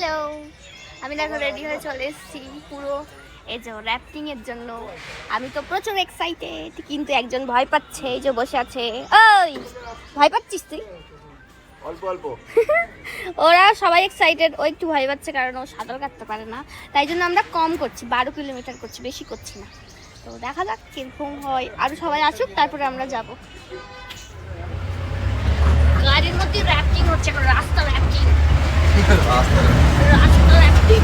Hello, আমি দেখো ready হয়ে চলে এসেছি পুরো এই যে র্যাফটিং এর জন্য। আমি তো প্রচুর এক্সাইটেড, কিন্তু একজন ভয় পাচ্ছে, এই যে বসে আছে। ওই ভয় পাচ্ছিস তুই? অল্প অল্প। ওরা সবাই এক্সাইটেড, ও একটু ভয় পাচ্ছে কারণ ও সাঁতার কাটতে পারে না, তাই জন্য আমরা কম করছি, 12 কিলোমিটার করছি, বেশি করছি না। তো দেখা যাক কিরকম হয়, আরো সবাই আসুক তারপরে আমরা যাব। গাড়ির মধ্যে র্যাফটিং হচ্ছে, রাস্তা র্যাফটিং, রাস্তা র্যাফটিং।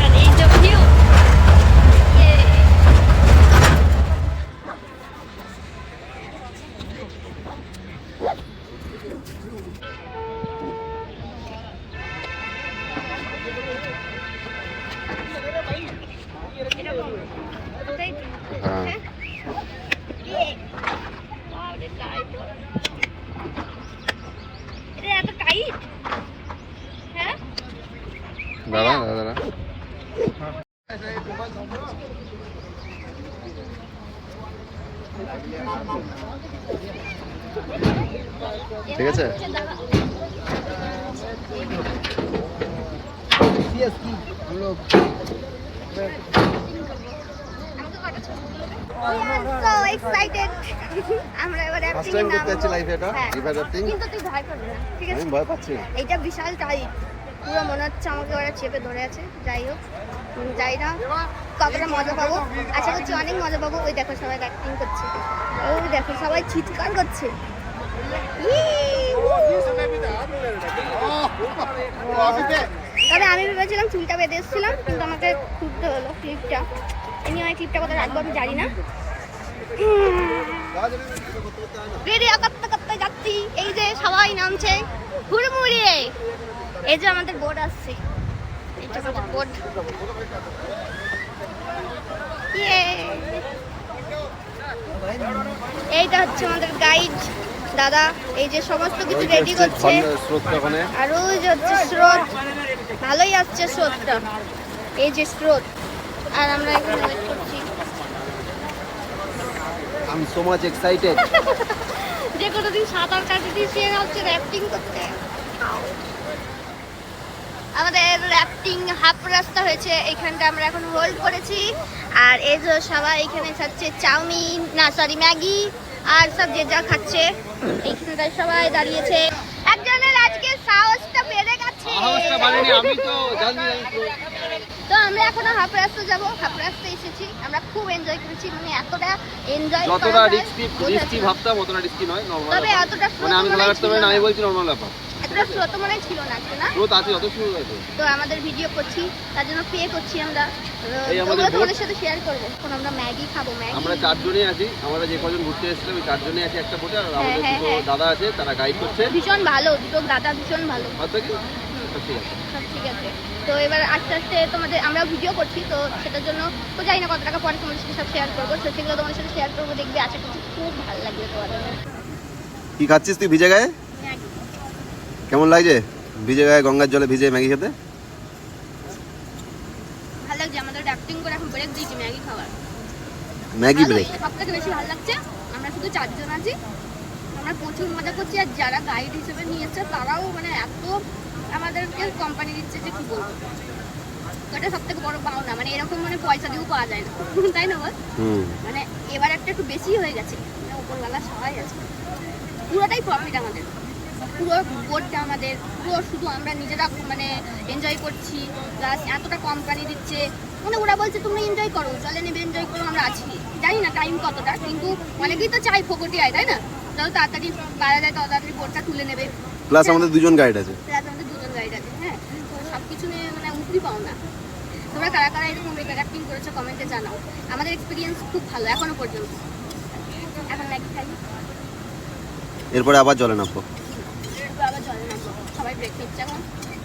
আর এই যে ভিউ, দাঁড়া দাঁড়া ঠিক আছে। so excited. আমরা এবার ফার্স্ট টাইম করতে যাচ্ছি লাইফে এটা, রিভার রাফটিং। কিন্তু তুই ভয় করবি না, ঠিক আছে? আমি ভয় পাচ্ছি না। এইটা বিশাল টাইট, পুরো মনে হচ্ছে আমাকে ওরা চেপে ধরে আছে। যাই হোক, যাই না কতটা মজা পাবো, আশা করছি অনেক মজা পাবো। ওই দেখো সবাই অ্যাক্টিং করছে, ওই দেখো সবাই চিৎকার করছে। তবে আমি ভেবেছিলাম চুলটা বেঁধে এসেছিলাম, কিন্তু আমাকে খুঁজতে হলো ক্লিপটা। এমনি আমার ক্লিপটা কোথায় রাখবো আমি জানি না। রেডি করতে করতে যাচ্ছি, এই যে সবাই নামছে হুড়মুড়িয়ে। এই যে আমাদের বোর্ড আসছে, এইটা আমাদের বোর্ড। এইটা হচ্ছে আমাদের গাইড দাদা, এই যে সমস্ত কিছু রেডি করছে। আর ওই যে হচ্ছে স্রোত, ভালোই আসছে স্রোতটা, এই যে স্রোত। আর আমরা এখানে ওয়েট করছি। I'm so much excited. যে কোনোদিন সাঁতার কাটতে সে হচ্ছে র্যাফটিং করতে। আমাদের র্যাফটিং হাফ রাস্তা হয়েছে, এখানটা আমরা এখন হোল্ড করেছি। আর এই যে সবাই এখানে খাচ্ছে চাউমিন, না সরি ম্যাগি, আর সব যে যা খাচ্ছে এইখানটায় সবাই দাঁড়িয়েছে। একজনের আজকে সাহসটা বেড়ে গেছে। সাহসটা বাড়েনি, আমি তো জানি। তো আমরা এখনো হাফ রাস্তা যাবো, হাফ রাস্তা এসেছি। আমরা খুব এনজয় করেছি, মানে এতটা এনজয়, যতটা রিস্কি ভাবতাম অতটা রিস্কি নয়, নরমাল। তবে এতটা মানে আমি খেলা করতে পারি না, আমি বলছি নরমাল ব্যাপার। এতটা স্রোত মনে ছিল না, না স্রোত আছে, যত শুরু হয়েছে। তো আমাদের ভিডিও করছি, তার জন্য পে করছি আমরা। এই আমাদের তোমরা তোমাদের সাথে শেয়ার করবো। এখন আমরা ম্যাগি খাবো, ম্যাগি। আমরা 4 জনই আছি, আমরা যে কজন ঘুরতে এসেছিলাম ওই 4 জনই আছি একটা বোটে। আর আমাদের দুটো দাদা আছে, তারা গাইড করছে। ভীষণ ভালো, দুটো দাদা ভীষণ ভালো। ঠিক আছে, সব ঠিক আছে। তো এবার আস্তে আস্তে তোমাদের আমরা ভিডিও করছি, তো সেটার জন্য তো জানি না কত টাকা পরে তোমাদের সাথে সব শেয়ার করবো, তো সেগুলো তোমাদের সাথে শেয়ার করবো, দেখবে। আশা করছি খুব ভালো লাগবে তোমাদের। কি খাচ্ছিস তুই ভিজে গায়ে? কেমন লাগছে ভিজে গায়ে গঙ্গার জলে ভিজে ম্যাগি খেতে? ভালো লাগছে। আমাদের র্যাফটিং করে এখন ব্রেক দিয়েছি ম্যাগি খাওয়ার। ম্যাগি ব্রেক সবথেকে বেশি ভালো লাগছে, আমরা শুধু 4 জন আছি, আমরা প্রচুর মজা করছি। আর যারা গাইড হিসেবে নিয়ে এসছে তারাও মানে এত আমাদেরকে কোম্পানি দিচ্ছে যে কি বলবো। তো এটা সব থেকে বড় পাওনা, মানে এরকম মানে পয়সা দিয়েও পাওয়া যায় না, তাই না বল? মানে এবার একটা একটু বেশি হয়ে গেছে, মানে উপরওয়ালা সবাই আছে, পুরোটাই প্রফিট আমাদের। পুরো বোর্ডটা আমাদের, পুরো শুধু আমরা নিজেরা মানে এনজয় করছি, প্লাস এতটা কোম্পানি দিচ্ছে। মানে ওরা বলছে তোমরা এনজয় করো, চলে নেবে, এনজয় করো, আমরা আছি। জানি না টাইম কতটা, কিন্তু অনেকেই তো চাই ফোকটি আয়, তাই না? যত তাড়াতাড়ি পারা যায় তত তাড়াতাড়ি বোর্ডটা তুলে নেবে। প্লাস আমাদের দুজন গাইড আছে। হ্যাঁ, তো সব কিছু নিয়ে মানে উপরি পাও না। তোমরা কারা কারা এরকম রিপ্যাক্টিং করেছো কমেন্টে জানাও। আমাদের এক্সপিরিয়েন্স খুব ভালো এখনো পর্যন্ত। এখন ম্যাগি খাই, এরপরে আবার জলে নামবো। আবার জলে নামবো, সবাই ব্রেক নিচ্ছে এখন।